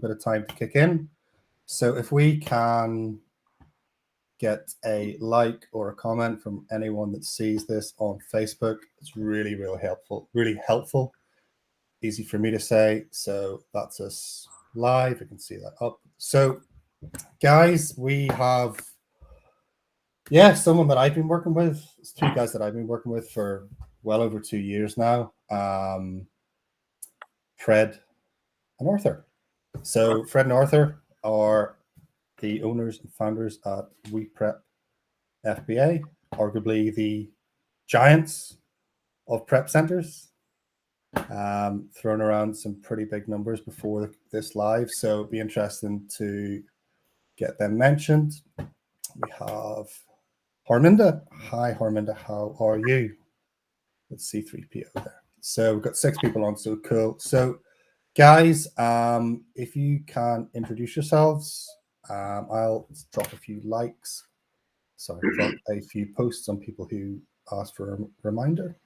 bit of time to kick in. So if we can get a like or a comment from anyone that sees this on Facebook, it's really, really helpful. Really helpful. Easy for me to say. So that's us live. You can see that up. So guys, we have someone that I've been working with. It's two guys that I've been working with for well over 2 years now. Fred and Arthur. So Fred and Arthur are the owners and founders at We Prep FBA, arguably the giants of prep centers. Thrown around some pretty big numbers before this live, so it'd be interesting to get them mentioned. We have Harminda. Hi, Harminda. How are you? Let's see, C3PO there. So we've got 6 people on, so cool. So guys, if you can introduce yourselves, I'll drop a few likes. Sorry, drop a few posts on people who asked for a reminder.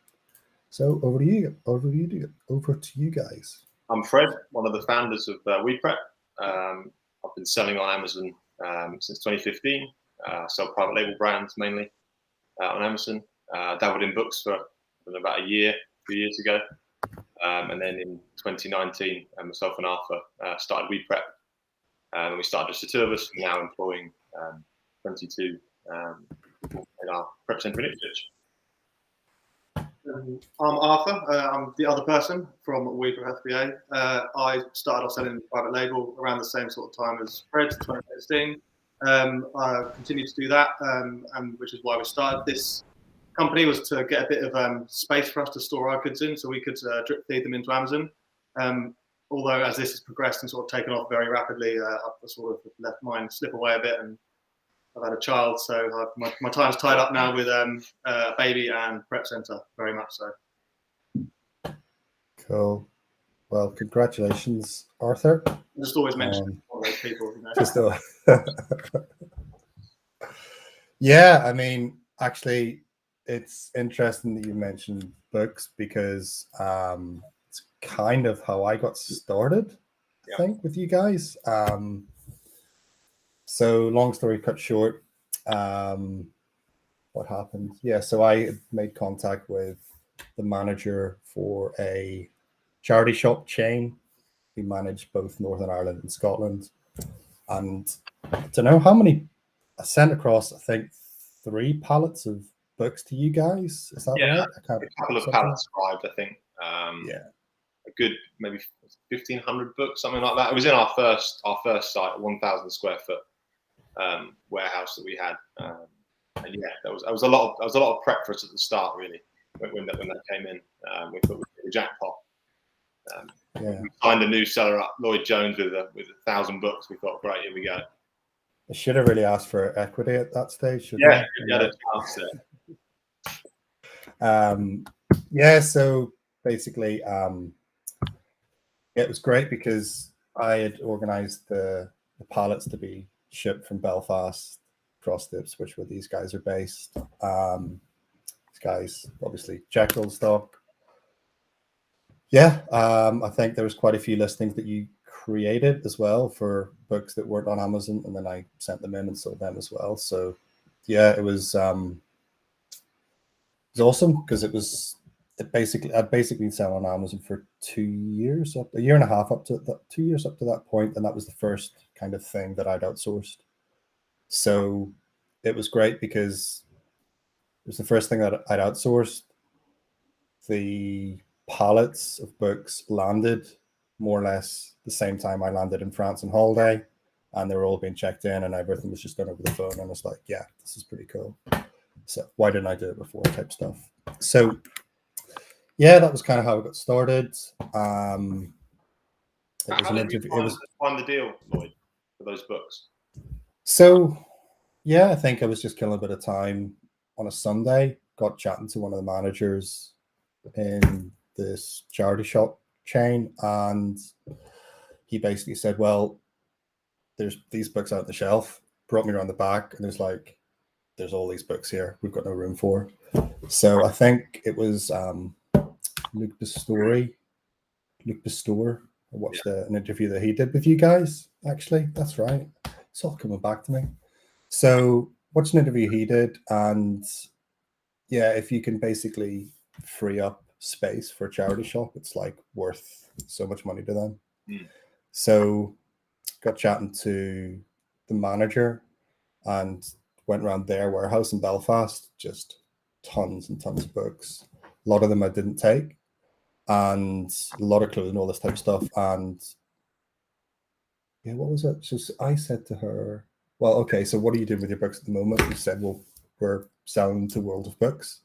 So over to you guys. I'm Fred, one of the founders of We Prep. I've been selling on Amazon since 2015. Sell private label brands mainly on Amazon. Dabbled in books for about 2 years ago. And then in 2019, myself and Arthur started We Prep. And we started just the 2 of us, now employing 22 people in our prep centre in Ipswich. I'm Arthur. I'm the other person from We Prep FBA. I started off selling private label around the same sort of time as Fred, 2016. I continued to do that, and which is why we started this company, was to get a bit of space for us to store our goods in, so we could drip feed them into Amazon. Although as this has progressed and sort of taken off very rapidly, I've sort of left mine slip away a bit, and I've had a child, so my time's tied up now with a baby and prep centre, very much so. Cool. Well, congratulations, Arthur. I just always mention all those people, you know. Just yeah, I mean, actually, it's interesting that you mentioned books, because it's kind of how I got started, I think, with you guys. So long story cut short, what happened? Yeah, so I made contact with the manager for a charity shop chain. We manage both Northern Ireland and Scotland. And I don't know how many, I sent across, I think, 3 pallets of books to you guys. Is that right? A couple of pallets arrived, I think. A good maybe 1,500 books, something like that. It was in our first site, 1,000 square foot warehouse that we had, and yeah, that was a lot of prep for us at the start, really. When that came in, we thought we'd hit a jackpot. We signed a new seller up, Lloyd Jones, with 1,000 books. We thought, great, here we go. I should have really asked for equity at that stage. Yeah, so basically, it was great because I had organized the pallets to be shipped from Belfast across the Ipswich, where these guys are based. These guys obviously checked all the stock. I think there was quite a few listings that you created as well for books that weren't on Amazon, and then I sent them in and sold them as well. So yeah, it was awesome, because I'd basically been selling on Amazon for 2 years, a year and a half up to that, 2 years up to that point, and that was the first kind of thing that I'd outsourced. So it was great because it was the first thing that I'd outsourced. The pallets of books landed more or less the same time I landed in France on holiday, and they were all being checked in, and everything was just done over the phone. And I was like, yeah, this is pretty cool. So why didn't I do it before, type stuff. So yeah, that was kind of how it got started. How did you find the deal, Lloyd, for those books? So yeah, I think I was just killing a bit of time on a Sunday, got chatting to one of the managers in this charity shop chain, and he basically said, well, there's these books out on the shelf, brought me around the back, and there's all these books here we've got no room for. So I think it was Luc Pasteur I watched an interview that he did with you guys, actually. That's right. It's all coming back to me. So watched an interview he did, and yeah, if you can basically free up space for a charity shop, it's like worth so much money to them. So got chatting to the manager and went around their warehouse in Belfast, just tons and tons of books. A lot of them I didn't take, and a lot of clothing, all this type of stuff. And yeah, what was it? So I said to her, well, okay, so what are you doing with your books at the moment? She said, well, we're selling to World of Books,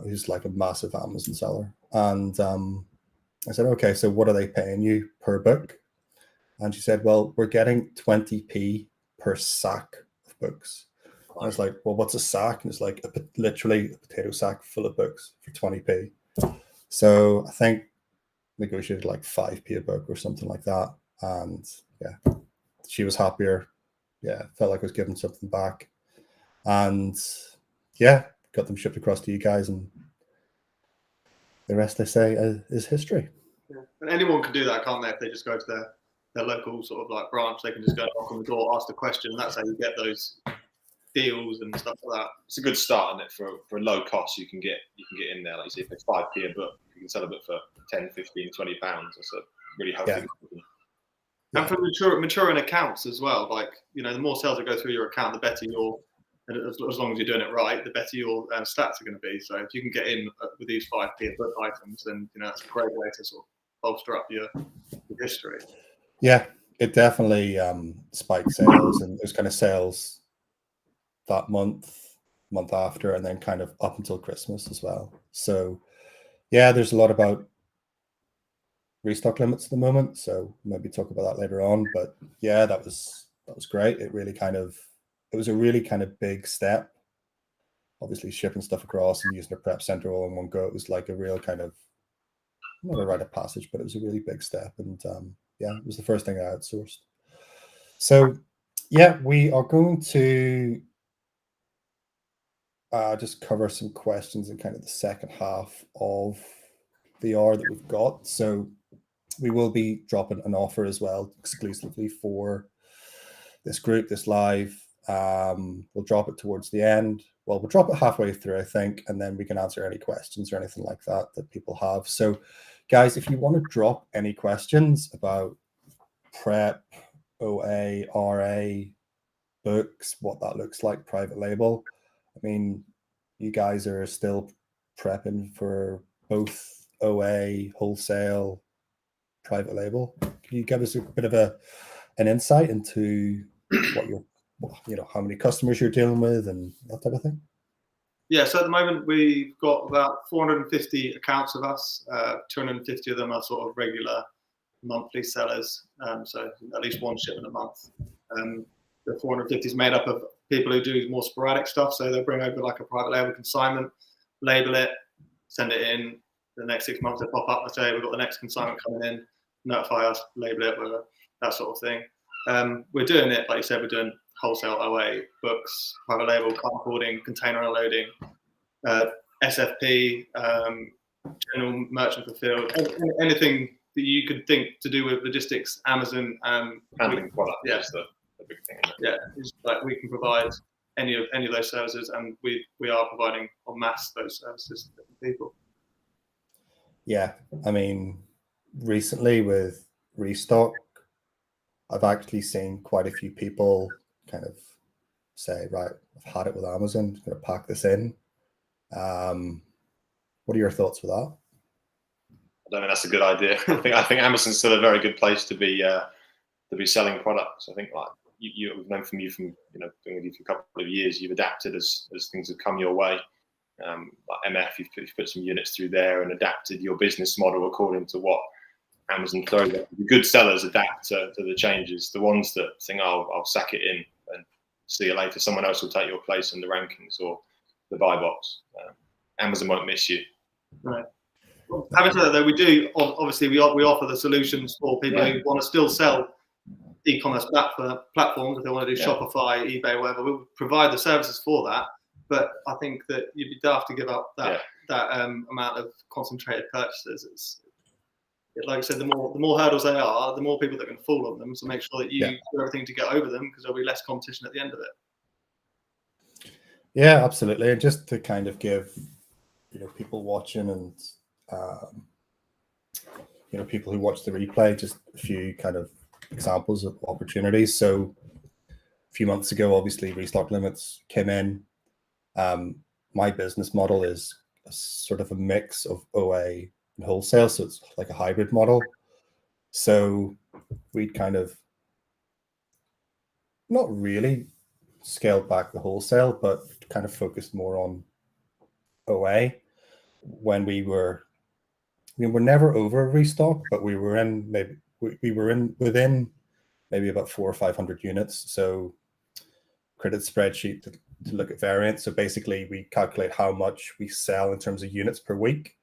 who's like a massive Amazon seller. And I said, okay, so what are they paying you per book? And she said, well, we're getting 20p per sack of books. I was like, well, what's a sack? And it's like literally a potato sack full of books for 20p. So I think negotiated like 5p a book or something like that. And yeah, she was happier. Yeah, felt like I was giving something back. And yeah, got them shipped across to you guys. And the rest, they say, is history. Yeah. And anyone can do that, can't they? If they just go to their local sort of like branch, they can just go knock on the door, ask the question. And that's how you get those deals and stuff like that. It's a good start, isn't it? For a low cost, you can get in there. Like you say, if it's 5p a book, you can sell a book for 10, 15, 20 pounds. That's a really healthy. Yeah. And for maturing accounts as well, like, you know, the more sales that go through your account, the better as long as you're doing it right, the better your stats are going to be. So if you can get in with these 5p a book items, then, you know, that's a great way to sort of bolster up your history. Yeah, it definitely spiked sales, and there's kind of sales that month after, and then kind of up until Christmas as well. So yeah, there's a lot about restock limits at the moment, so maybe talk about that later on. But yeah, that was great. It was a really kind of big step. Obviously, shipping stuff across and using a prep center all in one go, it was like a real kind of, not a rite of passage, but it was a really big step. And yeah, it was the first thing I outsourced. So yeah, we are going to just cover some questions in kind of the second half of the hour that we've got. So we will be dropping an offer as well, exclusively for this group, this live. We'll drop it towards the end. Well, we'll drop it halfway through, I think, and then we can answer any questions or anything like that people have. So guys, if you want to drop any questions about prep, OA, RA, books, what that looks like, private label. I mean, you guys are still prepping for both OA, wholesale, private label. Can you give us a bit of an insight into what how many customers you're dealing with and that type of thing? Yeah, so at the moment we've got about 450 accounts of us. 250 of them are sort of regular monthly sellers, so at least one shipment a month. The 450 is made up of people who do more sporadic stuff, so they'll bring over like a private label consignment, label it, send it in. The next 6 months they pop up and say, we've got the next consignment coming in, notify us, label it, whatever, that sort of thing. We're doing it, like you said, we're doing wholesale OA, books, private label, cardboarding, container unloading, SFP, general merchant fulfilled, anything that you could think to do with logistics, Amazon, handling product. Yeah, is the big thing. Yeah, it's like we can provide any of those services, and we are providing en masse those services to different people. Yeah, I mean, recently with restock, I've actually seen quite a few people kind of say, right, I've had it with Amazon, I'm going to pack this in. What are your thoughts with that? I don't think that's a good idea. I think Amazon's still a very good place to be selling products. I think like we've known from you from being with you for a couple of years, you've adapted as things have come your way. Like MF, you've put some units through there and adapted your business model according to what Amazon throws at. The good sellers adapt to the changes. The ones that think, oh, I'll sack it in and see you later, someone else will take your place in the rankings or the buy box. Amazon won't miss you. Right. Having said that, though, we do obviously we offer the solutions for people who want to still sell e-commerce platforms. If they want to do Shopify, eBay, whatever, we'll provide the services for that. But I think that you'd be daft to give up that amount of concentrated purchases. like I said, the more hurdles they are, the more people that can fall on them. So make sure that you do everything to get over them, because there'll be less competition at the end of it. Yeah, absolutely. And just to kind of give, people watching and, people who watch the replay, just a few kind of examples of opportunities. So a few months ago, obviously, restock limits came in. My business model is a sort of a mix of OA and wholesale. So it's like a hybrid model. So we'd kind of not really scaled back the wholesale, but kind of focused more on OA when we were never over restock, but we were in within maybe about 400 or 500 units. So created a spreadsheet to look at variance. So basically we calculate how much we sell in terms of units per week,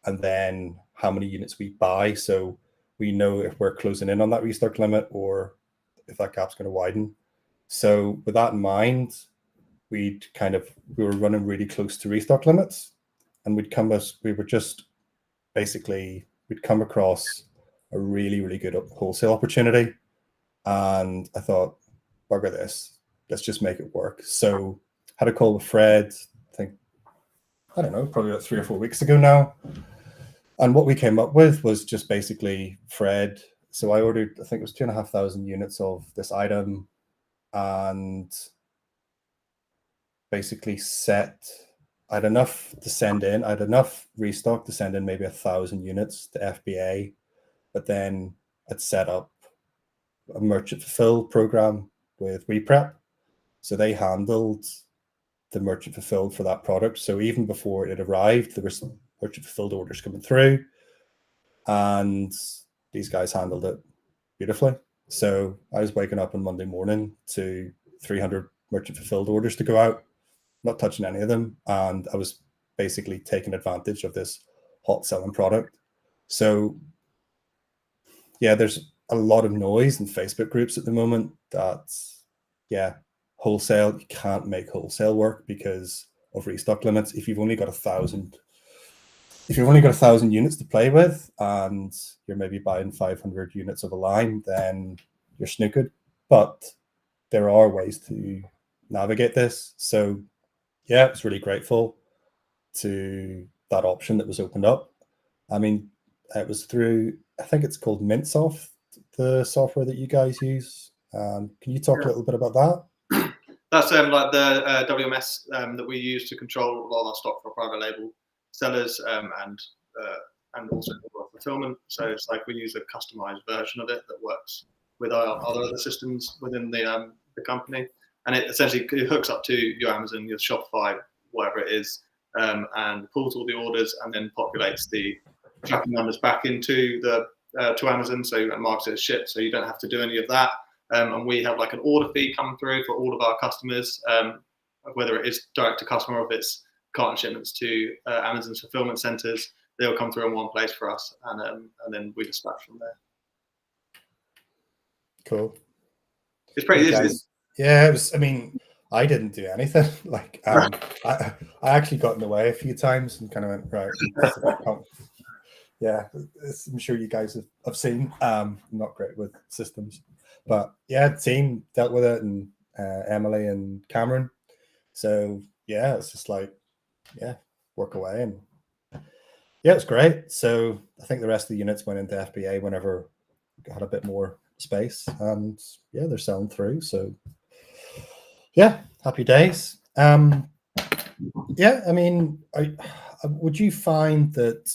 and then how many units we buy. So we know if we're closing in on that restock limit or if that gap's going to widen. So with that in mind, we were running really close to restock limits, and we'd come across a really, really good wholesale opportunity. And I thought, bugger this, let's just make it work. So had a call with Fred, I don't know, probably about 3 or 4 weeks ago now. And what we came up with was just basically Fred. So I ordered, I think it was 2,500 units of this item, and basically I had enough restock to send in maybe 1,000 units to FBA, but then I'd set up a merchant fulfill program with WePrep. So they handled the merchant fulfilled for that product. So even before it arrived, there were some merchant fulfilled orders coming through, and these guys handled it beautifully. So I was waking up on Monday morning to 300 merchant fulfilled orders to go out, not touching any of them. And I was basically taking advantage of this hot selling product. So yeah, there's a lot of noise in Facebook groups at the moment that, wholesale, you can't make wholesale work because of restock limits. If you've only got 1,000 units to play with, and you're maybe buying 500 units of a line, then you're snookered. But there are ways to navigate this. So yeah, it's really grateful to that option that was opened up. I mean, it was through, I think it's called Mintsoft, the software that you guys use. Can you talk a little bit about that? That's like the WMS that we use to control a lot of our stock for private label sellers, and also for fulfillment. So it's like we use a customized version of it that works with our other systems within the company, and it essentially hooks up to your Amazon, your Shopify, whatever it is, and pulls all the orders and then populates the tracking numbers back into the to Amazon, so it marks it as shipped, so you don't have to do any of that. And we have like an order fee come through for all of our customers, whether it is direct to customer or if it's carton shipments to Amazon's fulfillment centers. They'll come through in one place for us, and then we dispatch from there. Cool. It's pretty easy. Yeah, it was. I mean, I didn't do anything. Like, I actually got in the way a few times and kind of went, right. Yeah, I'm sure you guys have seen. I'm not great with systems, but yeah, the team dealt with it, and Emily and Cameron. So yeah, it's just like, work away, and yeah, it's great. So I think the rest of the units went into FBA whenever we had a bit more space, and yeah, they're selling through. So yeah, happy days. Yeah, I mean, would you find that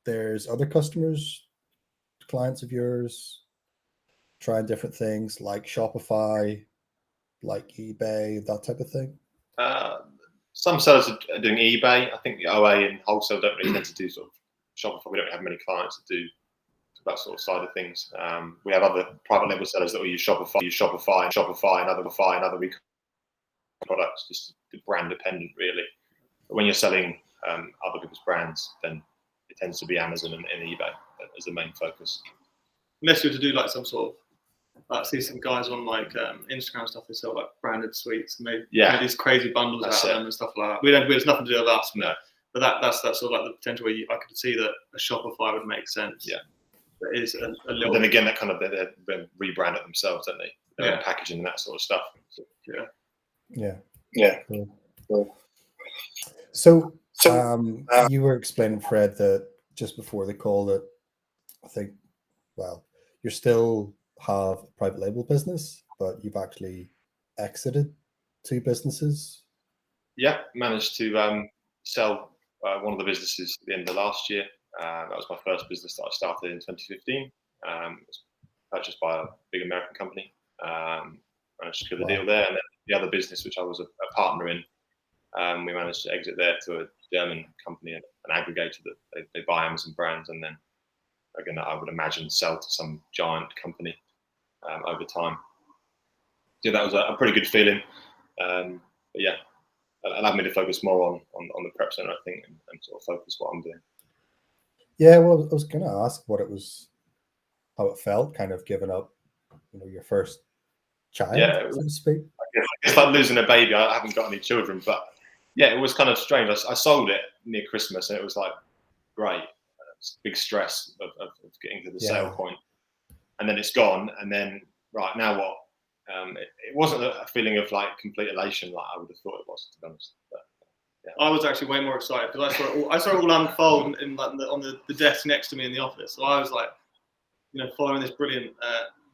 there's other clients of yours, trying different things like Shopify, like eBay, that type of thing? Some sellers are doing eBay. I think the OA and wholesale don't really tend to do sort of Shopify. We don't have many clients that do that sort of side of things. We have other private label sellers that will use Shopify and other products, just brand dependent really. But when you're selling other people's brands, then it tends to be Amazon and eBay as the main focus. Unless you're to do like some sort of, I see some guys on like Instagram stuff, they sell like branded sweets, and they make these crazy bundles out of them and stuff like that. There's nothing to do with us, no. But that's sort of like the potential where I could see that a Shopify would make sense. Yeah. that is a But little. then again, that kind of they rebrand it themselves, don't they? Their own Yeah. packaging and that sort of stuff. So, Yeah. Cool. So, you were explaining, Fred, that just before the call that I think, well, you still have a private label business, but you've actually exited 2 businesses. Yeah, managed to sell one of the businesses at the end of last year. That was my first business that I started in 2015. It was purchased by a big American company. Managed to kill the deal there. And then the other business, which I was a partner in, we managed to exit there to a German company, an aggregator that they buy Amazon brands, and then again, I would imagine sell to some giant company over time. Yeah, that was a pretty good feeling. But yeah, it allowed me to focus more on the prep center, I think, and sort of focus what I'm doing. Yeah, well, I was going to ask what it was, how it felt, kind of giving up, your first child, so to speak. It's like losing a baby. I haven't got any children, but yeah, it was kind of strange. I sold it near Christmas, and it was like great, big stress of getting to the sale point, and then it's gone, and then right now what? It wasn't a feeling of like complete elation like I would have thought it was, to be honest. But, yeah. I was actually way more excited because I saw it all unfold on the desk next to me in the office. So I was like, following this brilliant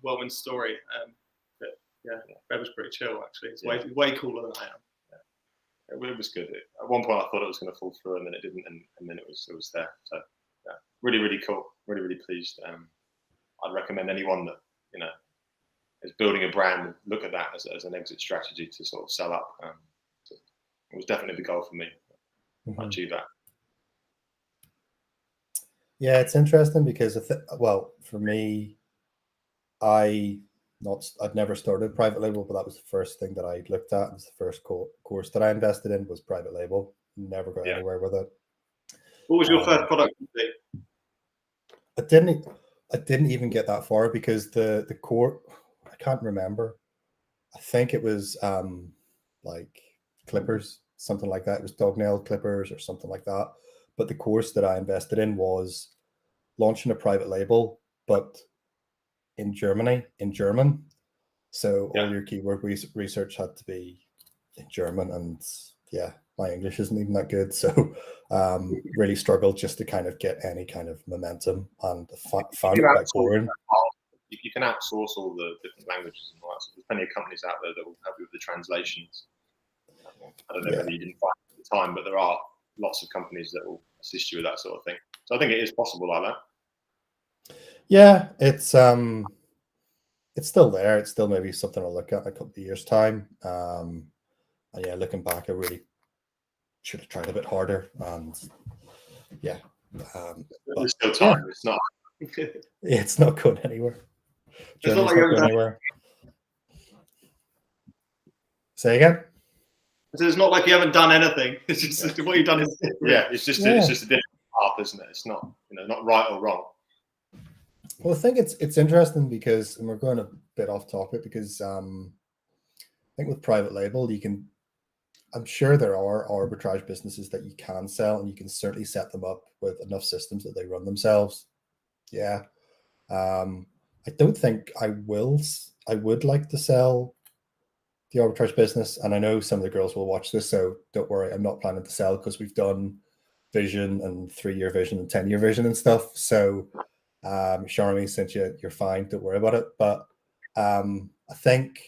whirlwind story. But yeah, Fred was pretty chill actually. It's way cooler than I am. Yeah. It was good. At one point I thought it was going to fall through, and then it didn't, and then it was there. So yeah, really, really cool. Really, really pleased. I'd recommend anyone that is building a brand, look at that as an exit strategy to sort of sell up. So it was definitely the goal for me. I achieved that. Yeah, it's interesting because for me, I'd never started private label, but that was the first thing that I looked at. It was the first course that I invested in was private label. Never got anywhere with it. What was your first product? I didn't even get that far because the core, I can't remember. I think it was like clippers, something like that. It was dognail clippers or something like that. But the course that I invested in was launching a private label, but in Germany, in German. So all your keyword research had to be in German, and my English isn't even that good. So really struggled just to kind of get any kind of momentum, and found it quite boring. You can outsource all the different languages and all that. So there's plenty of companies out there that will help you with the translations. I don't know whether you didn't find it at the time, but there are lots of companies that will assist you with that sort of thing. So I think it is possible like that. Yeah, it's still there. It's still maybe something I'll look at in a couple of years' time. And yeah, looking back, I really should have tried a bit harder. And yeah, there's still time. It's not. It's not going anywhere. It's not going anywhere. Say again. So it's not like you haven't done anything. It's just what you've done is different. It's just a different path, isn't it? It's not not right or wrong. Well, I think it's interesting because, and we're going a bit off topic because I think with private label I'm sure there are arbitrage businesses that you can sell, and you can certainly set them up with enough systems that they run themselves. Yeah. I don't think I would like to sell the arbitrage business, and I know some of the girls will watch this, so don't worry, I'm not planning to sell because we've done vision and 3-year vision and 10-year vision and stuff. So Charmy, since you're fine, don't worry about it. But I think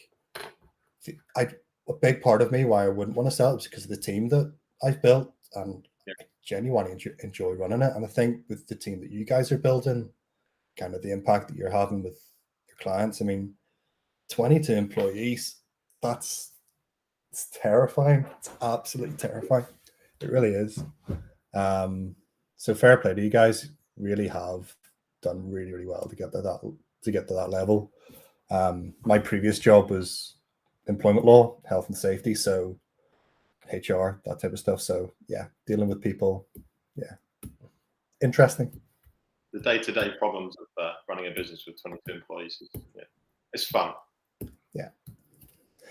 a big part of me why I wouldn't want to sell it is because of the team that I've built, and I genuinely enjoy running it. And I think with the team that you guys are building, kind of the impact that you're having with your clients, I mean, 22 employees, it's terrifying. It's absolutely terrifying. It really is. So fair play to you guys. Really have done really, really well to get to that level. My previous job was employment law, health and safety, so HR, that type of stuff. So yeah, dealing with people, interesting. The day-to-day problems of running a business with 22 employees it's fun. Yeah,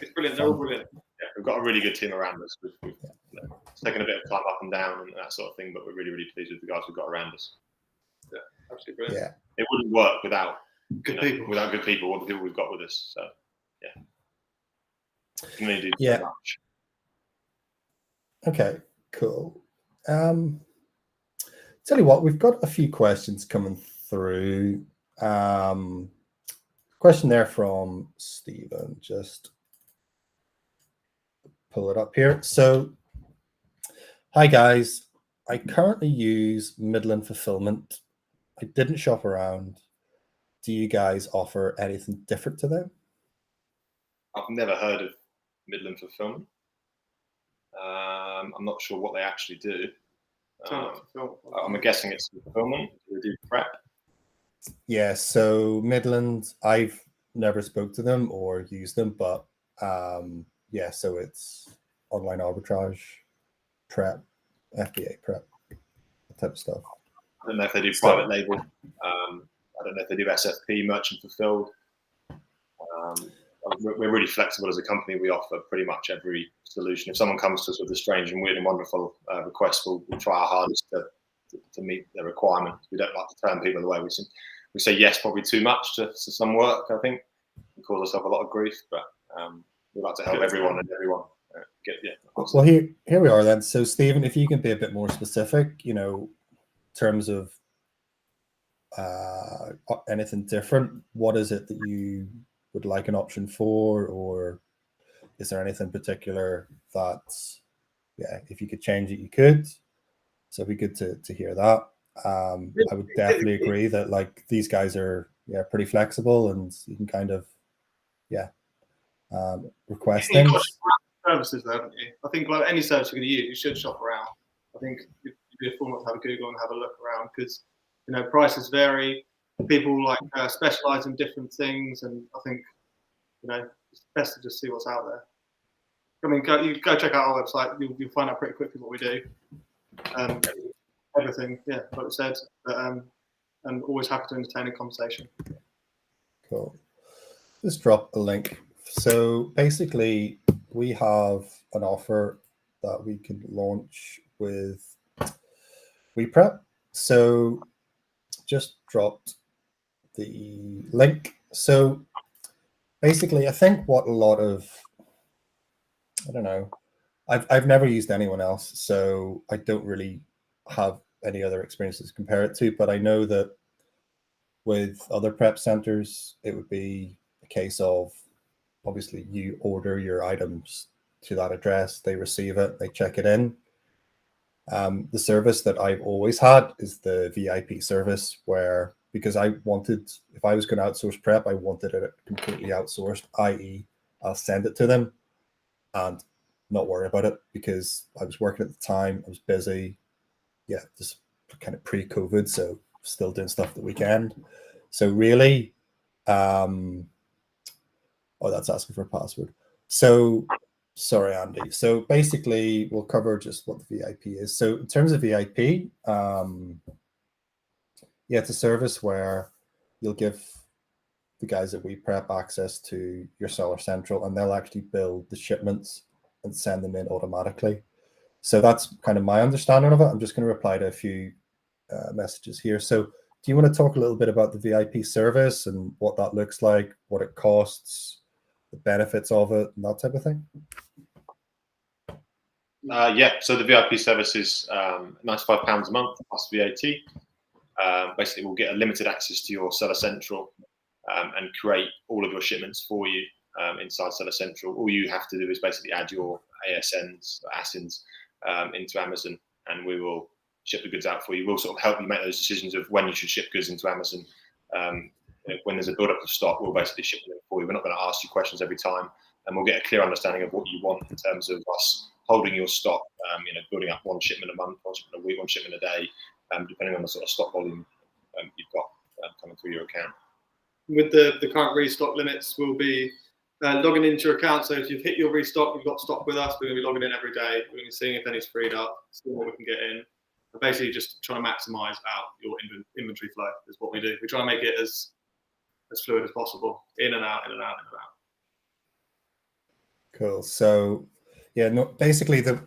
it's brilliant. They're all brilliant. Yeah, we've got a really good team around us. It's taken a bit of time up and down and that sort of thing, but we're really, really pleased with the guys we've got around us. Yeah, absolutely brilliant. it wouldn't work without Good people. without good people, or the people we've got with us. So yeah, can only do Yeah. so much. Okay, cool. Tell you what, we've got a few questions coming through. Question there from Stephen. Just pull it up here. So, hi guys. I currently use Midland Fulfillment. I didn't shop around. Do you guys offer anything different to them? I've never heard of Midland Fulfillment. I'm not sure what they actually do. I'm guessing it's fulfillment. They do prep. Yeah, so Midland, I've never spoke to them or used them, but yeah, so it's online arbitrage, prep, FBA prep, that type of stuff. I don't know if they do private label. I don't know if they do SFP, merchant fulfilled. We're really flexible as a company. We offer pretty much every solution. If someone comes to us with a strange and weird and wonderful request, we'll try our hardest to meet their requirements. We don't like to turn people away. We say yes probably too much to some work, I think. We cause ourselves a lot of grief, but we like to help everyone and everyone get, yeah. Well, here we are then. So Stephen, if you can be a bit more specific, you know, in terms of anything different, what is it that you would like an option for, or is there anything particular that, yeah, if you could change it, you could? So it'd be good to hear that. I would definitely agree that like these guys are pretty flexible, and you can kind of request things. Services, though, haven't you? I think like any service you're going to use, you should shop around. I think you do a format to have a Google and have a look around, because you know prices vary. People like specialize in different things, and I think you know it's best to just see what's out there. I mean, go check out our website. You'll find out pretty quickly what we do. Everything, yeah, like I said, and always happy to entertain a conversation. Cool. Just drop a link. So basically, we have an offer that we can launch with We Prep. So just dropped the link. So basically, I think what a lot of, I don't know, I've never used anyone else, so I don't really have any other experiences to compare it to, but I know that with other prep centers, it would be a case of obviously you order your items to that address, they receive it, they check it in. The service that I've always had is the VIP service, where because I wanted, if I was going to outsource prep, I wanted it completely outsourced, i.e. I'll send it to them and not worry about it, because I was working at the time, I was busy, just kind of pre-COVID, so still doing stuff at the weekend. So really, oh, that's asking for a password. So sorry, Andy. So basically, we'll cover just what the VIP is. So in terms of VIP, it's a service where you'll give the guys at We Prep access to your Seller Central, and they'll actually build the shipments and send them in automatically. So that's kind of my understanding of it. I'm just going to reply to a few messages here. So do you want to talk a little bit about the VIP service and what that looks like, what it costs, the benefits of it, and that type of thing? So the VIP service is £95 a month plus VAT. Basically, we'll get a limited access to your Seller Central and create all of your shipments for you inside Seller Central. All you have to do is basically add your ASINs into Amazon, and we will ship the goods out for you. We'll sort of help you make those decisions of when you should ship goods into Amazon. When there's a build-up of stock, we'll basically ship them for you. We're not going to ask you questions every time, and we'll get a clear understanding of what you want in terms of us holding your stock, building up one shipment a month, one shipment a week, one shipment a day, depending on the sort of stock volume you've got coming through your account. With the current restock limits, we'll be logging into your account. So if you've hit your restock, you've got stock with us, we're going to be logging in every day. We're going to be seeing if any's freed up, seeing what we can get in. But basically just trying to maximize out your inventory flow is what we do. We try to make it as fluid as possible, in and out, in and out, in and out. Cool. So basically the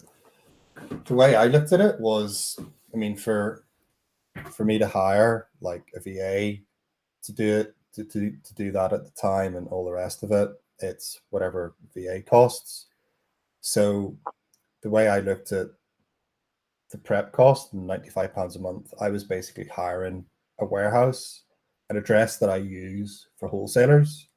way I looked at it was, I mean, for me to hire like a VA, to do it to do that at the time and all the rest of it, it's whatever VA costs. So the way I looked at the prep cost, £95 a month, I was basically hiring a warehouse, an address that I use for wholesalers.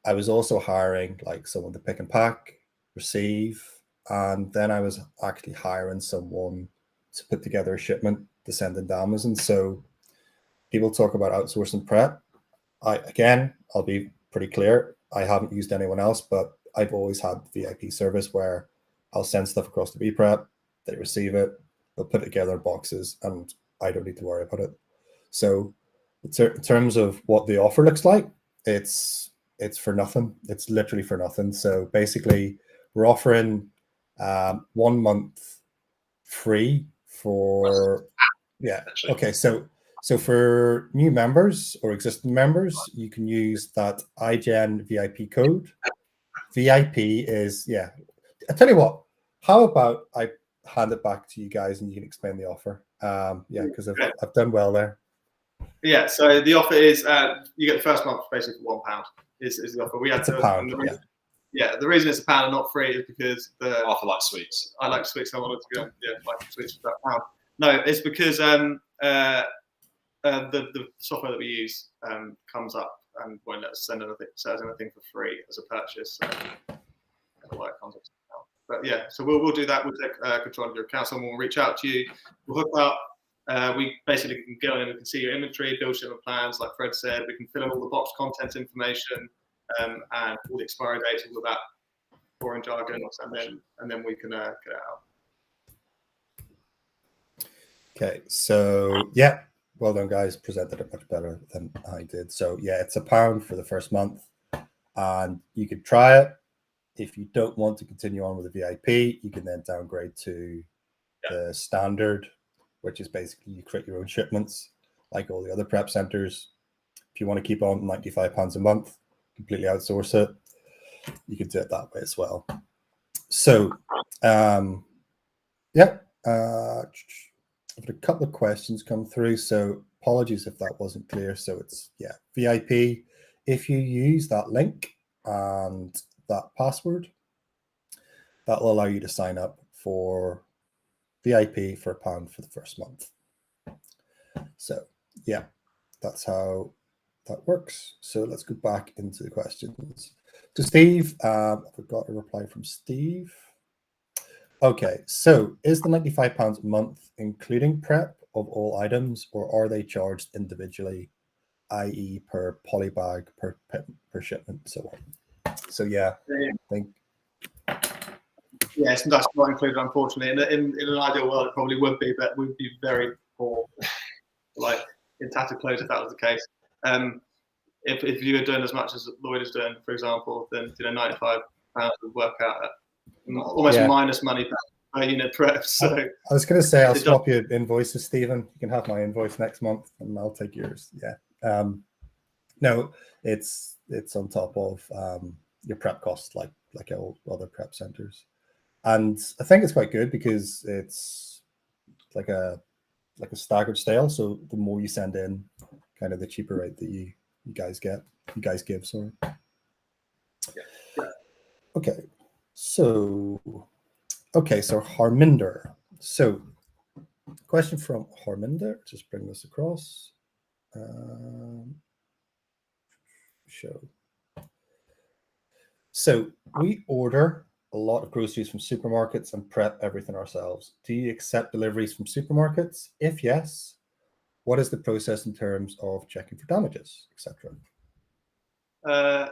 I was also hiring like someone to pick and pack, receive, and then I was actually hiring someone to put together a shipment to send into Amazon. So people talk about outsourcing prep. I'll be pretty clear. I haven't used anyone else, but I've always had the VIP service where I'll send stuff across to WePrep, they receive it, they'll put it together in boxes, and I don't need to worry about it. So in terms of what the offer looks like, it's for nothing. It's literally for nothing. So basically, we're offering 1 month free for Okay, so for new members or existing members, you can use that iGen VIP code. VIP is I tell you what. How about I hand it back to you guys and you can explain the offer? Because I've done well there. Yeah, so the offer is you get the first month basically for £1 is the offer. We had it's £1. The reason it's £1 and not free is because the offer like sweets. I like sweets. I wanted to go like sweets for that £1. No, it's because the software that we use comes up and won't let us send anything for free as a purchase. So why it comes up. But yeah, so we'll do that. We'll take control of your account. Someone will reach out to you. We'll hook up. We basically can go in and can see your inventory, build shipment plans, like Fred said. We can fill in all the box contents information and all the expiry dates, all of that boring jargon, and then we can get it out. Okay, so well done, guys. Presented it much better than I did. So it's £1 for the first month, and you can try it. If you don't want to continue on with the VIP, you can then downgrade to the standard, which is basically you create your own shipments, like all the other prep centers. If you want to keep on £95 a month, completely outsource it, you can do it that way as well. So, I've had a couple of questions come through, so apologies if that wasn't clear. So it's VIP. If you use that link and that password, that will allow you to sign up for VIP for £1 for the first month. So that's how that works. So let's go back into the questions. To Steve, I've got a reply from Steve. Okay, so is the £95 a month including prep of all items, or are they charged individually, i.e. per polybag, per shipment, and so on? So I think it's not included, unfortunately. In an ideal world, it probably would be, but we'd be very poor, like in tattered clothes if that was the case. If you were doing as much as Lloyd is doing, for example, then £95 would work out at almost minus money per unit prep. So I was going to say I'll swap your invoices, Stephen. You can have my invoice next month, and I'll take yours. No, it's on top of your prep costs, like all other prep centers, and I think it's quite good because it's like a staggered sale. So the more you send in, kind of the cheaper rate that you guys give. Sorry. Okay. So Harminder. So question from Harminder. Just bring this across. Show. So we order a lot of groceries from supermarkets and prep everything ourselves. Do you accept deliveries from supermarkets? If yes, what is the process in terms of checking for damages, etc.?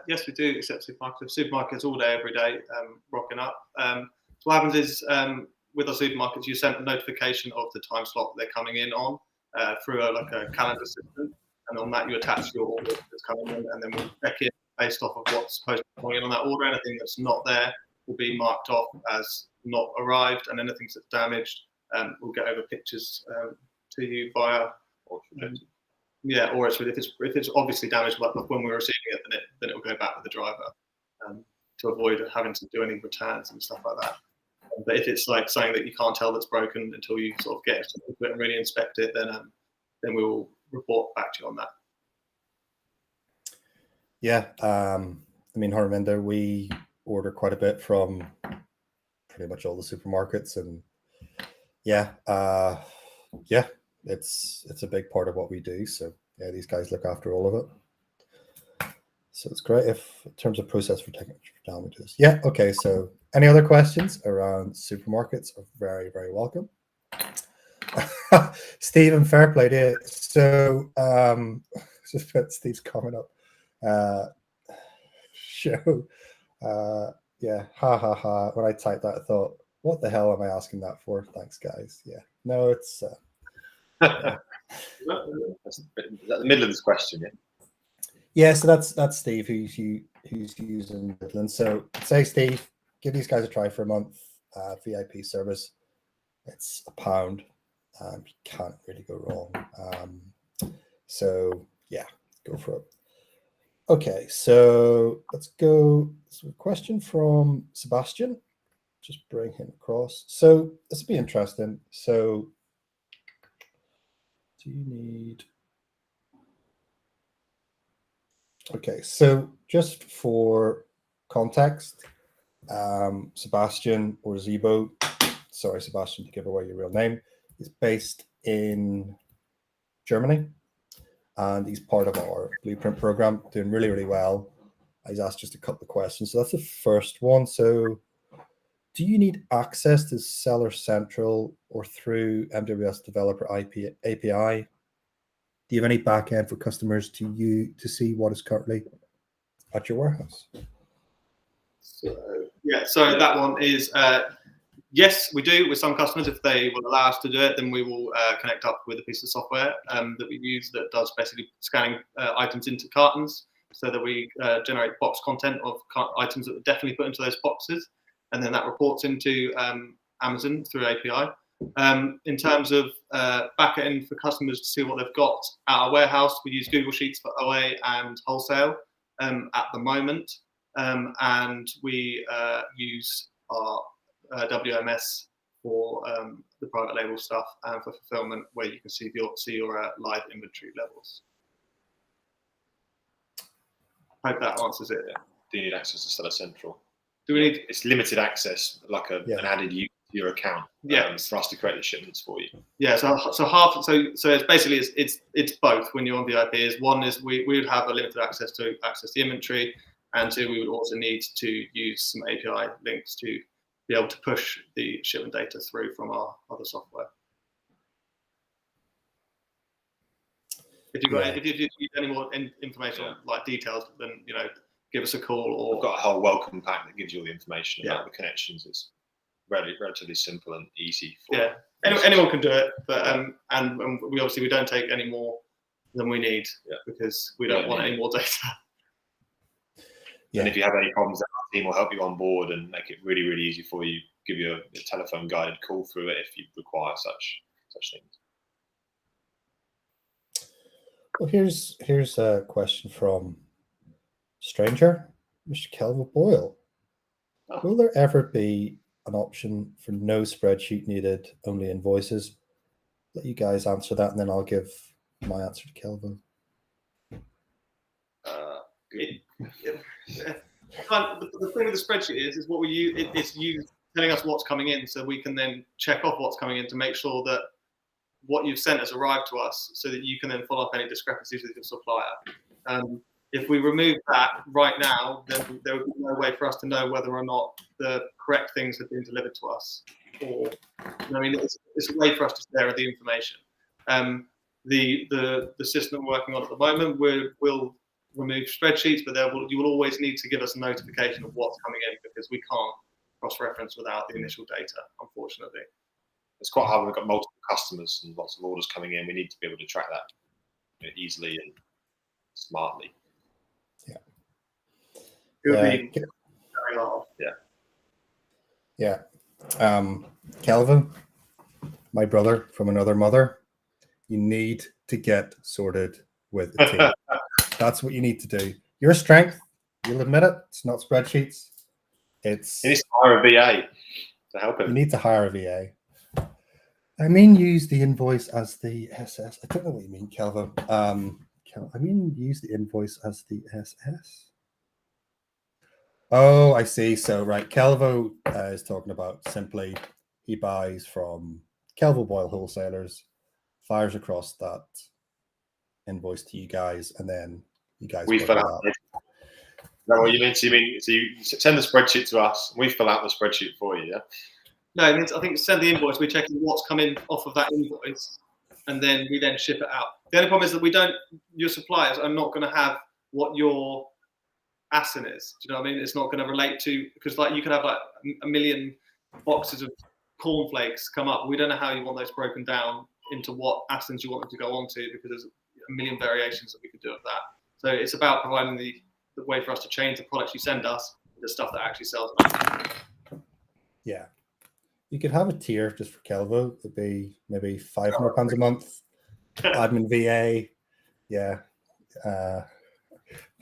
Yes, we do accept supermarkets. Supermarkets all day, every day, rocking up. So what happens is with our supermarkets, you send a notification of the time slot they're coming in on through a calendar system, and on that you attach your order that's coming in, and then we'll check it based off of what's supposed to be coming in on that order. Anything that's not there will be marked off as not arrived, and anything that's damaged, we'll get over pictures to you via. Or if it's obviously damaged, like when we're receiving it, then it will go back with the driver to avoid having to do any returns and stuff like that. But if it's like something that you can't tell that's broken until you sort of get it and really inspect it, then we will report back to you on that. Yeah. I mean, Harminder, we order quite a bit from pretty much all the supermarkets, and yeah, it's a big part of what we do. So yeah, these guys look after all of it. So it's great if in terms of process for damages. Yeah. Okay. So any other questions around supermarkets are very, very welcome. Stephen, fair play to you. So just put Steve's comment up. Show. Yeah, ha ha ha. When I typed that, I thought, what the hell am I asking that for? Thanks, guys. Yeah, no, it's That's the Midlands question, yeah. yeah. So that's Steve who's using Midland. So say Steve, give these guys a try for a month. VIP service. It's £1. You can't really go wrong. So yeah, go for it. Okay, so let's go. So a question from Sebastian. Just bring him across. So this will be interesting. So do you need... Okay, so just for context, Sebastian or Zebo, sorry, Sebastian, to give away your real name, is based in Germany. And he's part of our Blueprint program, doing really, really well. He's asked just a couple of questions. So that's the first one. So do you need access to Seller Central or through MWS Developer API? Do you have any backend for customers to see what is currently at your warehouse? So that one is yes, we do with some customers. If they will allow us to do it, then we will connect up with a piece of software that we use that does basically scanning items into cartons, so that we generate box content of items that are definitely put into those boxes, and then that reports into Amazon through API. In terms of backend for customers to see what they've got at our warehouse, we use Google Sheets for OA and wholesale at the moment, and we use our WMS for the private label stuff and for fulfillment, where you can see your live inventory levels. Hope that answers it. Yeah. Do you need access to Seller Central? Do we need? It's limited access, like an added use to your account. Yeah. For us to create the shipments for you. Yeah. So half. So it's basically it's both. When you're on VIP, is one is we would have a limited access to access the inventory, and two, we would also need to use some API links to be able to push the shipment data through from our other software. If you need any more information, like details, then give us a call. Or I've got a whole welcome pack that gives you all the information about the connections. It's relatively simple and easy. Anyone can do it, but and we obviously don't take any more than we need because we don't want any more data. Yeah. And if you have any problems, our team will help you on board and make it really, really easy for you. Give you a telephone guided call through it if you require such things. Well, here's a question from stranger, Mr. Kelvin Boyle. Oh. Will there ever be an option for no spreadsheet needed, only invoices? Let you guys answer that, and then I'll give my answer to Kelvin. The thing with the spreadsheet is what we use. It's you telling us what's coming in, so we can then check off what's coming in to make sure that what you've sent has arrived to us, so that you can then follow up any discrepancies with your supplier. If we remove that right now, then there would be no way for us to know whether or not the correct things have been delivered to us. Or, it's a way for us to share the information. The system we're working on at the moment will remove spreadsheets, but you will always need to give us a notification of what's coming in, because we can't cross-reference without the initial data, unfortunately. It's quite hard. We've got multiple customers and lots of orders coming in. We need to be able to track that easily and smartly. Yeah. It would be very hard. Yeah. Kelvin, my brother from another mother, you need to get sorted with the team. That's what you need to do. Your strength, you'll admit it, it's not spreadsheets. You need to hire a VA to help him. You need to hire a VA. I mean, use the invoice as the SS. I don't know what you mean, Kelvin. I mean, use the invoice as the SS. Oh, I see. So, right, Kelvo is talking about simply he buys from Kelvo Boyle wholesalers, fires across that invoice to you guys, and then you guys We work fill it out. Is that what you mean? So you send the spreadsheet to us, and we fill out the spreadsheet for you, yeah? No, it means I think send the invoice. We're checking what's coming off of that invoice, and then we then ship it out. The only problem is that we don't. Your suppliers are not going to have what your ASIN is. Do you know what I mean? It's not going to relate to, because like you could have like a million boxes of cornflakes come up. We don't know how you want those broken down into what ASINs you want them to go onto, because there's a million variations that we could do of that. So it's about providing the way for us to change the products you send us, the stuff that actually sells. Yeah. You could have a tier just for Kelvo. It'd be maybe £500 a month. Admin VA. Yeah.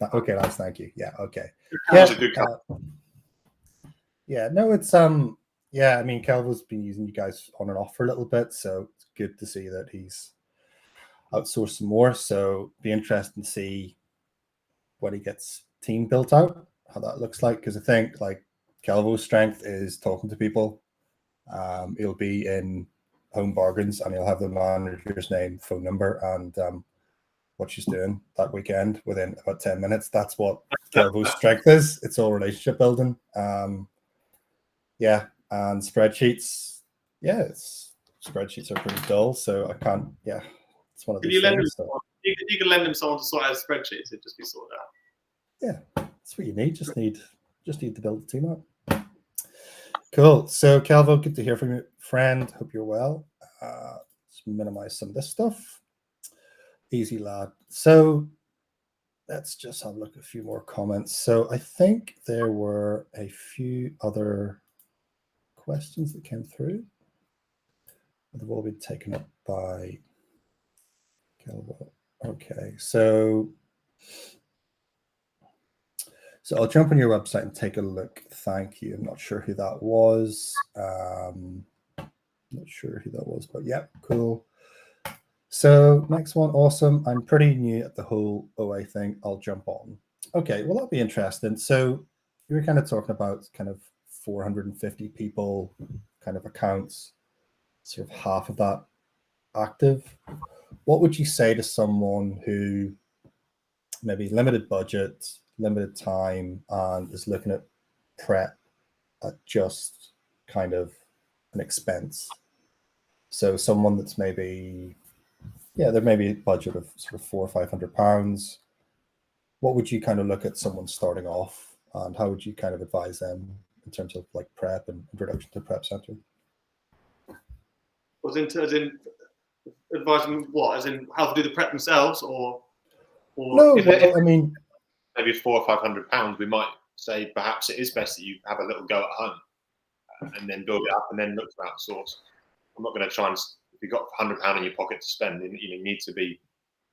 Okay, that's thank you. Yeah, okay. That's a good company. Yeah, no, it's yeah, I mean Kelvo's been using you guys on and off for a little bit, so it's good to see that he's outsourced some more. So be interesting to see when he gets team built out, how that looks like. Because I think like Kelvo's strength is talking to people. He'll be in Home Bargains and he'll have the manager's name, phone number, and what she's doing that weekend within about 10 minutes. That's what Kelvo's strength is. It's all relationship building. Yeah, and spreadsheets. Yeah, spreadsheets are pretty dull, so I can't. Yeah, it's one of these things. You can lend them someone to sort out spreadsheets. It'd just be sorted out. Yeah, that's what you need. Just need to build the team up. Cool. So, Calvo, good to hear from you, friend. Hope you're well. Let's minimize some of this stuff. Easy lad. So, let's just have a look at a few more comments. So, I think there were a few other questions that came through. They've all been taken up by Calvo. Okay, so I'll jump on your website and take a look. Thank you. I'm not sure who that was. Not sure who that was, but yeah, cool. So next one, awesome. I'm pretty new at the whole OA thing. I'll jump on. Okay, well, that'll be interesting. So you were kind of talking about kind of 450 people, kind of accounts, sort of half of that active. What would you say to someone who maybe limited budget, limited time, and is looking at prep at just kind of an expense? So someone that's maybe, yeah, there may be a budget of sort of £400 or £500. What would you kind of look at someone starting off, and how would you kind of advise them in terms of like prep and introduction to Prep Center? Was in advise them what, as in how to do the prep themselves, or no? I mean, maybe £400 or £500. We might say perhaps it is best that you have a little go at home and then build it up and then look to outsource. I'm not going to try and, if you've got £100 in your pocket to spend, you need to be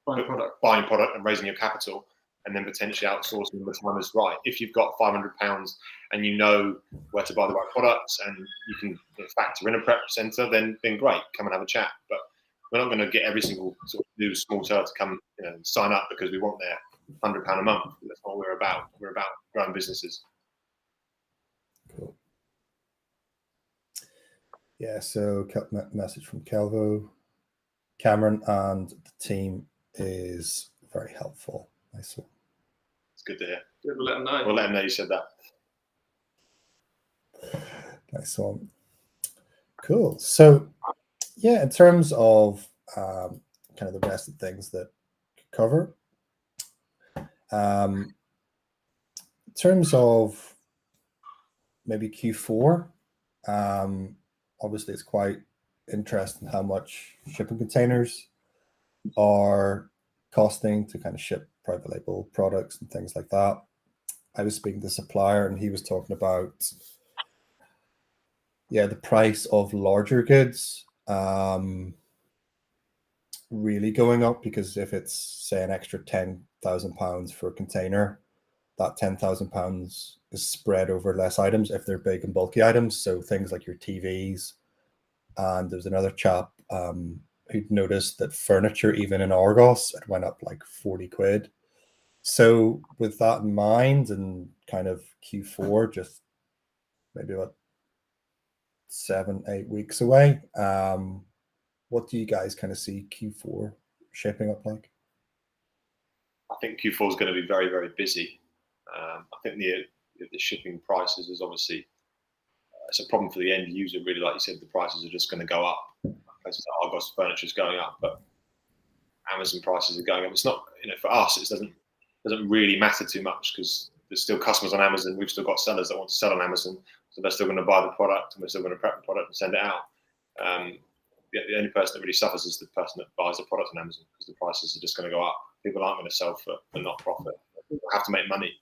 buying product and raising your capital, and then potentially outsourcing when the time is right. If you've got £500 and you know where to buy the right products and you can factor in a prep center, then great, come and have a chat. But we're not going to get every single sort of new small seller to come sign up because we want their £100 a month. That's what we're about. We're about growing businesses. Cool. Yeah, so message from Calvo. Cameron and the team is very helpful. Nice one. It's good to hear. We'll let them know. We'll let them know you said that. Nice one. Cool. So, yeah, in terms of kind of the rest of things that cover, in terms of maybe Q4, obviously it's quite interesting how much shipping containers are costing to kind of ship private label products and things like that. I was speaking to a supplier and he was talking about, yeah, the price of larger goods really going up, because if it's say an extra £10,000 for a container, that £10,000 is spread over less items if they're big and bulky items. So things like your TVs. And there's another chap who'd noticed that furniture, even in Argos, it went up like 40 quid. So with that in mind, and kind of Q4, just maybe about 7-8 weeks away, what do you guys kind of see Q4 shaping up like? I think Q4 is going to be very, very busy. I think the shipping prices is obviously it's a problem for the end user. Really, like you said, the prices are just going to go up. Places like Argos furniture is going up, but Amazon prices are going up. It's not, for us, it doesn't really matter too much because there's still customers on Amazon. We've still got sellers that want to sell on Amazon, so they're still going to buy the product, and we're still going to prep the product and send it out. The only person that really suffers is the person that buys the product on Amazon because the prices are just going to go up. People aren't going to sell for not profit. People have to make money.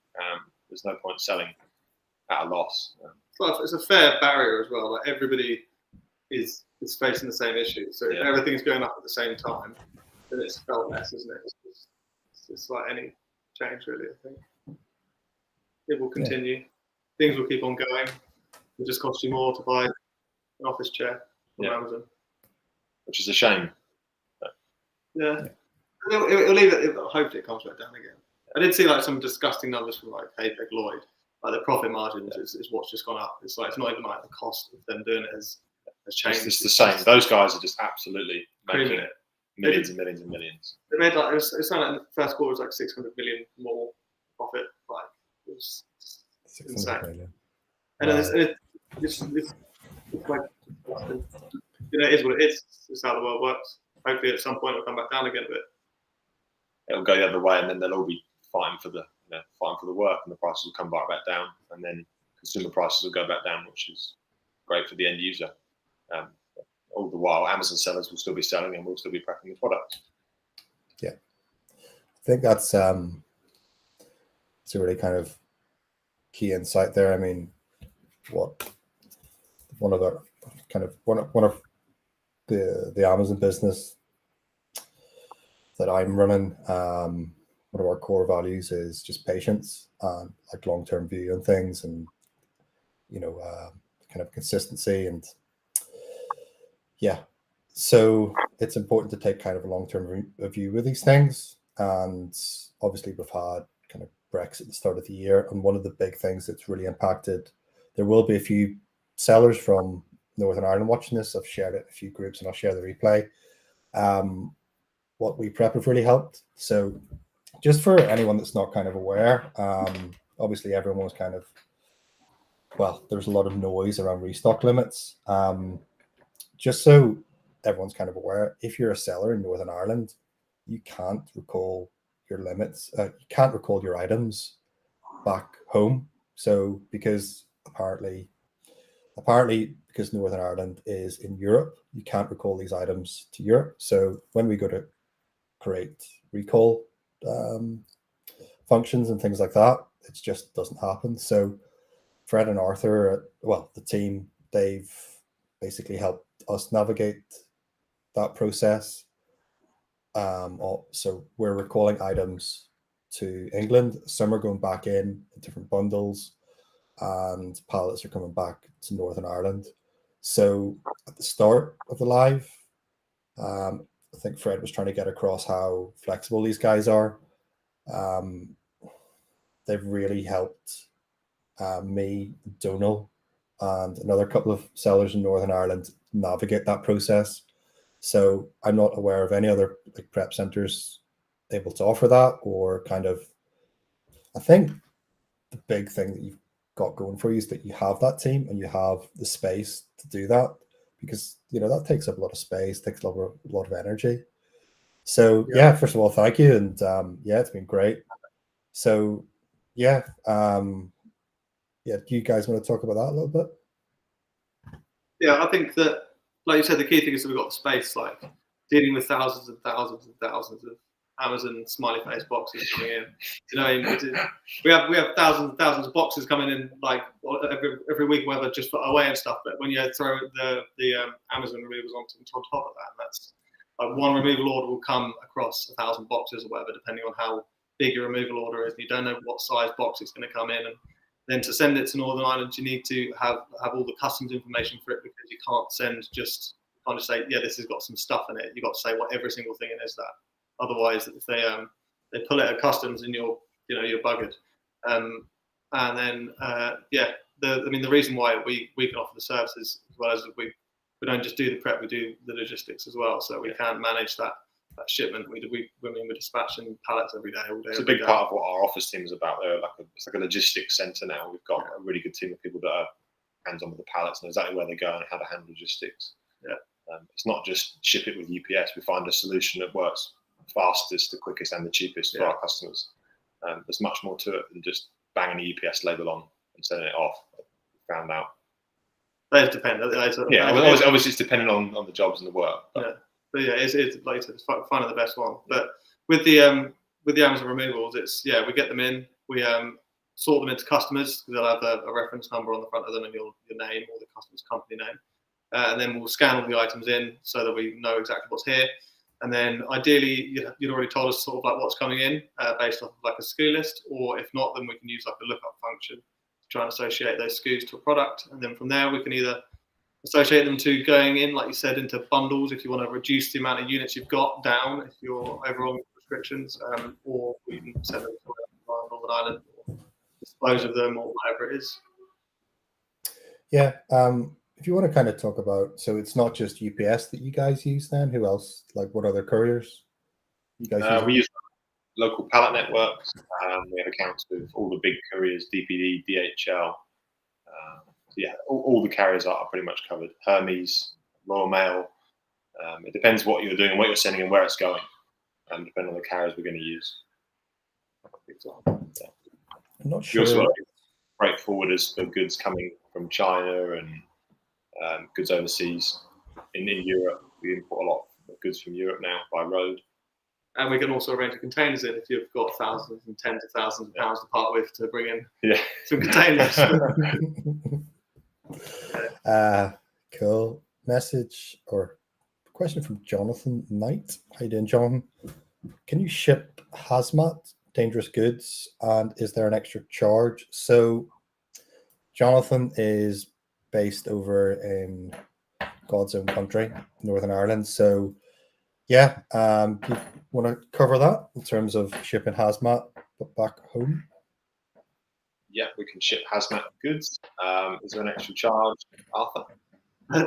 There's no point selling at a loss. Well, it's a fair barrier as well. Like everybody is facing the same issue. So if everything's going up at the same time, then it's felt less, isn't it? It's like any change, really. I think it will continue. Things will keep on going. It'll just cost you more to buy an office chair from Amazon, which is a shame. Yeah. It'll leave it. Hopefully, it comes back down again. I did see like some disgusting numbers from like Haypeg Lloyd. Like the profit margins is what's just gone up. It's like it's not even like the cost of them doing it has changed. It's the same. Those guys are just absolutely making it millions and millions and millions. They made like it sounded like the first quarter was like 600 million more profit. Like it was insane. Million. And wow. it's like it is what it is. It's how the world works. Hopefully, at some point, it'll come back down again a bit. It'll go the other way, and then they'll all be fighting for the work, and the prices will come back down, and then consumer prices will go back down, which is great for the end user. All the while, Amazon sellers will still be selling, and we'll still be prepping the product. Yeah, I think that's it's a really kind of key insight there. I mean, one of the Amazon business that I'm running, one of our core values is just patience and like long-term view on things, and kind of consistency, and so it's important to take kind of a long-term view with these things. And obviously we've had kind of Brexit at the start of the year, and one of the big things that's really impacted, there will be a few sellers from Northern Ireland watching this. I've shared it in a few groups, and I'll share the replay. What We Prep have really helped. So just for anyone that's not kind of aware, obviously everyone was kind of, there's a lot of noise around restock limits. Just so everyone's kind of aware, if you're a seller in Northern Ireland, you can't recall your limits. You can't recall your items back home. So because apparently because Northern Ireland is in Europe, you can't recall these items to Europe. So when we go to create recall functions and things like that, it just doesn't happen. So Fred and Arthur, the team, they've basically helped us navigate that process. So we're recalling items to England. Some are going back in different bundles, and pallets are coming back to Northern Ireland. So at the start of the live, I think Fred was trying to get across how flexible these guys are. They've really helped me, Donal, and another couple of sellers in Northern Ireland navigate that process. So I'm not aware of any other prep centers able to offer that, or kind of, I think the big thing that you've got going for you is that you have that team and you have the space to do that, because that takes up a lot of space, takes a lot of energy. So first of all, thank you, and it's been great. So do you guys want to talk about that a little bit? Yeah, I think that, like you said, the key thing is that we've got the space, like dealing with thousands and thousands and thousands of Amazon smiley face boxes coming in. We have thousands and thousands of boxes coming in like every week, whether just for away and stuff. But when you throw the Amazon removals on top of that, that's like one removal order will come across 1,000 boxes or whatever, depending on how big your removal order is. And you don't know what size box it's going to come in, and then to send it to Northern Ireland, you need to have all the customs information for it, because you can't send just can't just say, yeah, this has got some stuff in it. You've got to say what every single thing in is that. Otherwise, if they pull it at customs, and you're buggered. And then the reason why we can offer the services as well as we don't just do the prep, we do the logistics as well. So we can manage that shipment. We're dispatching pallets every day, all day. It's a big part of what our office team is about. It's like a logistics centre now. We've got a really good team of people that are hands-on with the pallets and exactly where they go and how to handle logistics. Yeah. It's not just ship it with UPS. We find a solution that works fastest, the quickest, and the cheapest for our customers. There's much more to it than just banging the UPS label on and sending it off. We found out. They depend. Obviously it's dependent on the jobs and the work. But it's like I said, it's finding the best one. But with the Amazon removals, we get them in, we sort them into customers because they'll have a reference number on the front of them and your name or the customer's company name, and then we'll scan all the items in so that we know exactly what's here. And then ideally, you'd already told us sort of like what's coming in based off of like a SKU list, or if not, then we can use like a lookup function to try and associate those SKUs to a product. And then from there, we can either associate them to going in, like you said, into bundles if you want to reduce the amount of units you've got down if you're overall restrictions, or we can send them to Northern Ireland or dispose of them or whatever it is. Yeah. If you want to kind of talk about, so it's not just UPS that you guys use then? Who else? Like what other couriers you guys use? We use local pallet networks. We have accounts with all the big couriers, DPD, DHL. All the carriers are pretty much covered. Hermes, Royal Mail. It depends what you're doing, what you're sending, and where it's going, depending on the carriers we're going to use. I'm not sure. We also have freight forwarders for goods coming from China and goods overseas. In Europe, we import a lot of goods from Europe now by road. And we can also arrange the containers in if you've got thousands and tens of thousands of pounds to part with to bring in some containers. Cool. Message or question from Jonathan Knight. How you doing, John? Can you ship hazmat, dangerous goods, and is there an extra charge? So Jonathan is based over in God's own country, Northern Ireland. So yeah, you want to cover that in terms of shipping hazmat back home? Yeah, we can ship hazmat goods. Is there an extra charge, Arthur?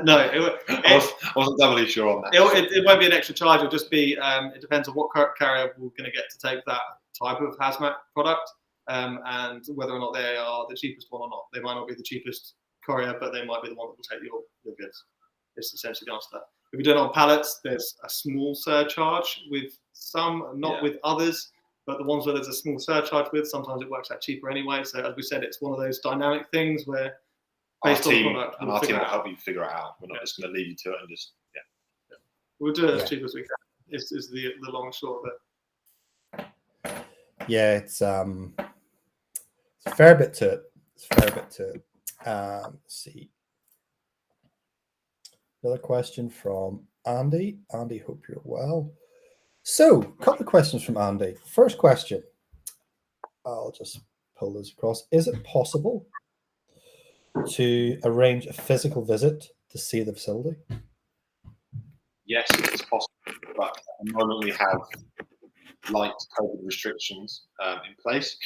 No, I wasn't doubly sure on that. It won't be an extra charge. It'll just be, it depends on what carrier we're going to get to take that type of hazmat product, and whether or not they are the cheapest one or not. They might not be the cheapest courier, but they might be the one that will take your goods. It's essentially the answer to that. If we do it on pallets, there's a small surcharge with some, not with others, but the ones where there's a small surcharge with, sometimes it works out cheaper anyway. So as we said, it's one of those dynamic things where based on the product, our team will help you figure it out. We're not just going to leave you to it and just, We'll do it as cheap as we can. Is the long and short of it. Yeah, it's a fair bit to it. Let's see. Another question from Andy. Andy, hope you're well. So, a couple of questions from Andy. First question. I'll just pull this across. Is it possible to arrange a physical visit to see the facility? Yes, it's possible, but at the moment we have light COVID restrictions in place,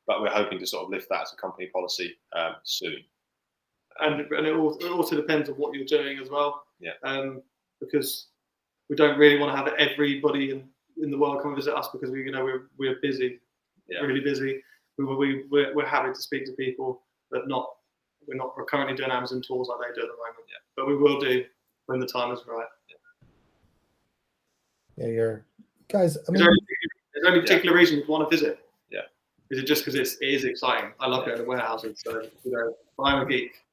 but we're hoping to sort of lift that as a company policy soon. And it also depends on what you're doing as well. Yeah. Because we don't really want to have everybody in the world come visit us because we're busy, really busy. We're happy to speak to people, but we're currently doing Amazon tours like they do at the moment. Yeah. But we will do when the time is right. Yeah, you're guys. I mean, is there any particular reason you want to visit? Yeah. Is it just because it is exciting? I love going to warehouses, so I'm a geek.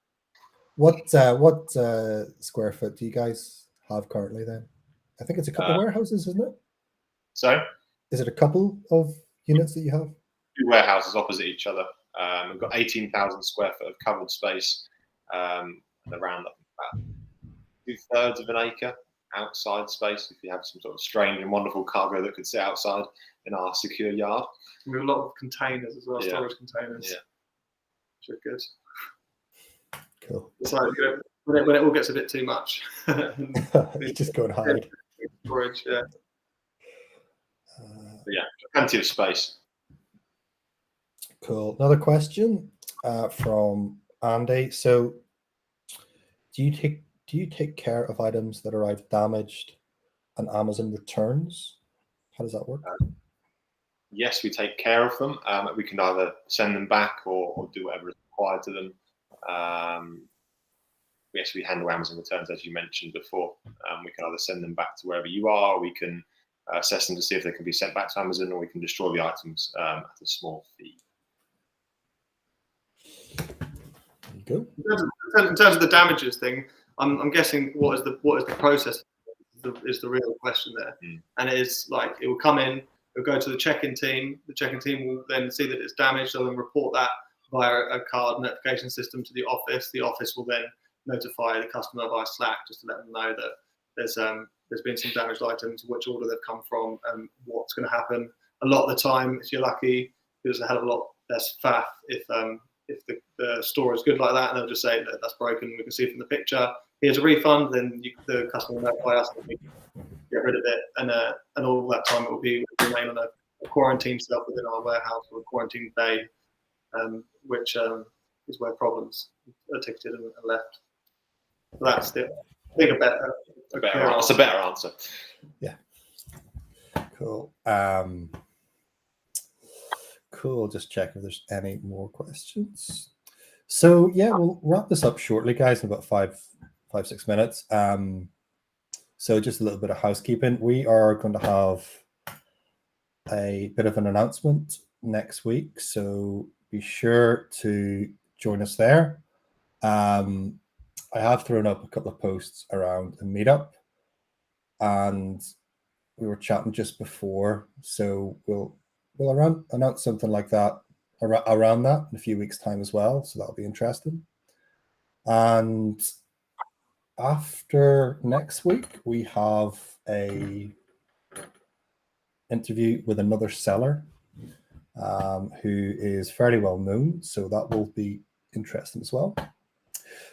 What square foot do you guys have currently then? I think it's a couple of warehouses, isn't it? Sorry? Is it a couple of units that you have? 2 warehouses opposite each other. We've got 18,000 square foot of covered space, and around about 2/3 of an acre outside space if you have some sort of strange and wonderful cargo that could sit outside in our secure yard. We have a lot of containers as well, storage containers. Yeah. Which are good. Cool. It's like when it all gets a bit too much. You just go and hide. Storage, yeah. But yeah, plenty of space. Cool. Another question from Andy. So, do you take care of items that arrive damaged and Amazon returns? How does that work? Yes, we take care of them. We can either send them back or do whatever is required to them. Yes, we handle Amazon returns, as you mentioned before. We can either send them back to wherever you are, or we can assess them to see if they can be sent back to Amazon, or we can destroy the items at a small fee. There you go. In terms of the damages thing, I'm guessing what is the process is the real question there. And it is like, it will come in, it'll go to the check-in team. The check-in team will then see that it's damaged. They'll then report that via a card notification system to the office. The office will then notify the customer via Slack just to let them know that there's been some damaged items, which order they've come from, and what's going to happen. A lot of the time, if you're lucky, there's a hell of a lot less faff if the store is good like that, and they'll just say that that's broken. We can see from the picture. Here's a refund. Then the customer will notify us and we can get rid of it. And all that time it will remain on a quarantine cell within our warehouse, or a quarantine bay, which is where problems are ticketed and left. So that's the It's a better answer. Yeah. Cool. Cool. Just check if there's any more questions. So yeah, we'll wrap this up shortly, guys, in about 5-6 minutes. So just a little bit of housekeeping. We are going to have a bit of an announcement next week, so be sure to join us there. I have thrown up a couple of posts around a meetup, and we were chatting just before, so we'll announce something like that around that in a few weeks' time as well. So that'll be interesting. And after next week, we have a interview with another seller who is fairly well known, so that will be interesting as well.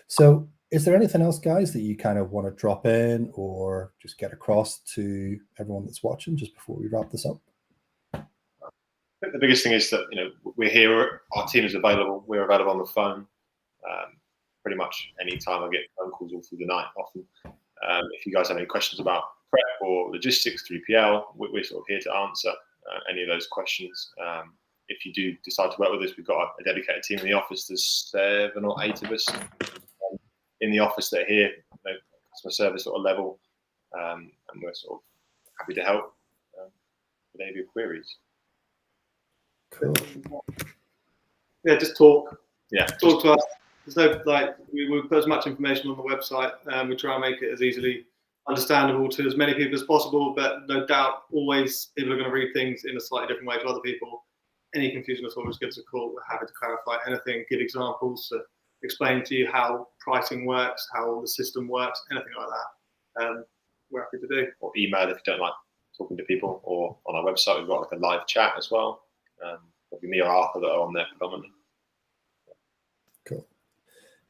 So is there anything else, guys, that you kind of want to drop in or just get across to everyone that's watching just before we wrap this up? I think the biggest thing is that, we're here, our team is available, we're available on the phone pretty much any time. I get phone calls all through the night often. If you guys have any questions about prep or logistics, 3PL, we're sort of here to answer any of those questions. If you do decide to work with us, we've got a dedicated team in the office. There's 7 or 8 of us in the office that are here, customer service sort of level, and we're sort of happy to help with any of your queries. Cool. Yeah, just talk. Yeah, talk to us. There's no we put as much information on the website. We try and make it as easily understandable to as many people as possible, but no doubt always people are going to read things in a slightly different way to other people. Any confusion at all, just give us a call. We're happy to clarify anything, give examples, to explain to you how pricing works, how the system works, anything like that. We're happy to do. Or email if you don't like talking to people, or on our website we've got like a live chat as well. Probably me or Arthur that are on there predominantly. Cool.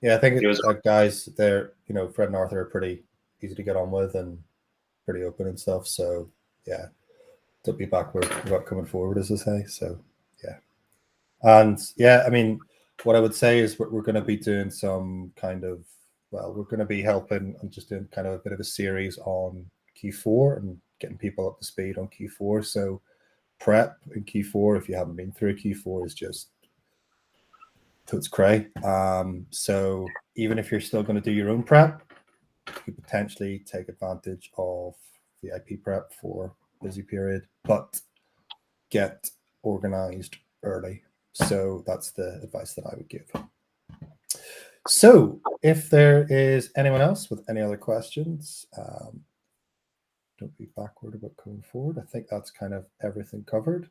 Yeah, I think guys, they're Fred and Arthur are pretty easy to get on with and pretty open and stuff. So yeah, don't be backward about coming forward, as I say. So yeah, and yeah, I mean, what I would say is we're going to be doing some kind of, we're going to be helping and just doing kind of a bit of a series on Q4 and getting people up to speed on Q4. So prep in Q4, if you haven't been through Q4, is just totes cray. So even if you're still going to do your own prep, you could potentially take advantage of VIP prep for busy period, but get organized early. So that's the advice that I would give. So if there is anyone else with any other questions, don't be backward about going forward. I think that's kind of everything covered.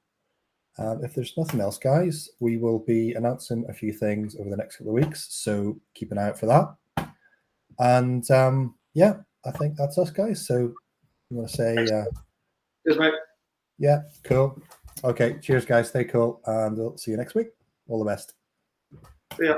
If there's nothing else, guys, we will be announcing a few things over the next couple of weeks, so keep an eye out for that. And yeah, I think that's us, guys. So you want to say Cheers, mate. Yeah, cool. Okay, cheers, guys. Stay cool, and we'll see you next week. All the best. See ya.